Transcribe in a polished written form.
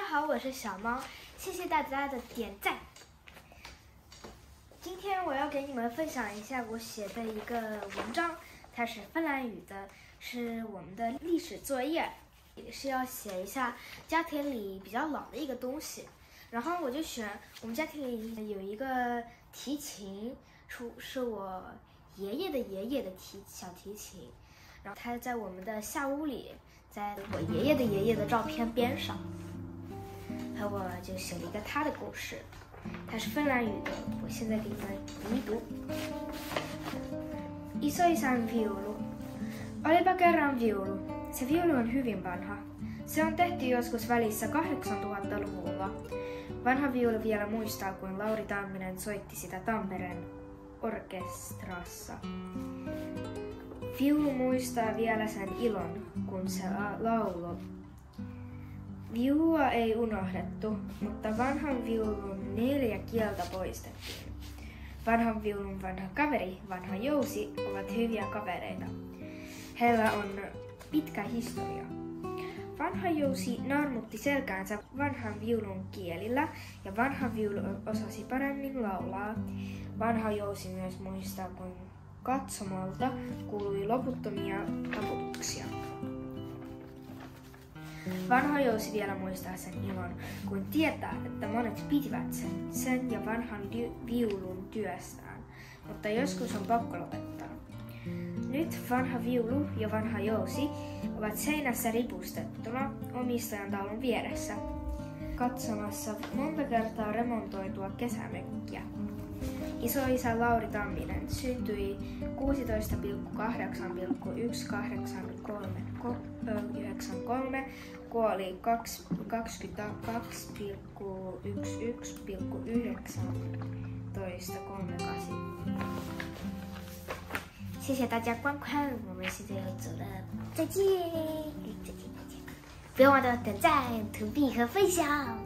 好，我是小猫，谢谢大家的点赞。今天我要给你们分享一下我写的一个文章，它是芬兰语的，是我们的历史作业，也是要写一下家庭里比较老的一个东西。然后我就选我们家庭里有一个提琴，是我爷爷的爷爷的小提琴，然后它在我们的下屋里，在我爷爷的爷爷的照片边上。然后我就写了一个他的故事，它是芬兰语的，我现在给你们读一读。Isoisän viulu. Olipa kerran viulu. Se viulu on hyvin vanha. Se on tehty joskus välissä 8000-luvulla. Vanha viulu vielä muistaa, kun Lauri Tamminen soitti sitä Tampereen orkestrassa. Viulu muistaa vielä sen ilon, kun se lauloi. Viulua ei unohdettu, mutta vanhan viulun 4 kieltä poistettiin. Vanhan viulun vanha kaveri, vanha Jousi, ovat hyviä kavereita. Heillä on pitkä historia. Vanha Jousi naarmutti selkäänsä vanhan viulun kielillä ja vanha viulu osasi paremmin laulaa. Vanha Jousi myös muistaa, kun katsomolta kuului loputtomia taputuksia. Vanha Jousi vielä muistaa sen ilon, kun tietää, että monet pitivät sen ja vanhan viulun työstään, mutta joskus on pakko lopettaa. Nyt vanha viulu ja vanha Jousi ovat seinässä ripustettuna omistajan taulun vieressä, katsomassa monta kertaa remontoitua kesämökkiä. Isoisä Lauri Tamminen syntyi 16,8,1893, kuoli 22.11.1938。谢谢大家观看，我们现在要走了，再见，再见，再见！不要忘了点赞、投币和分享。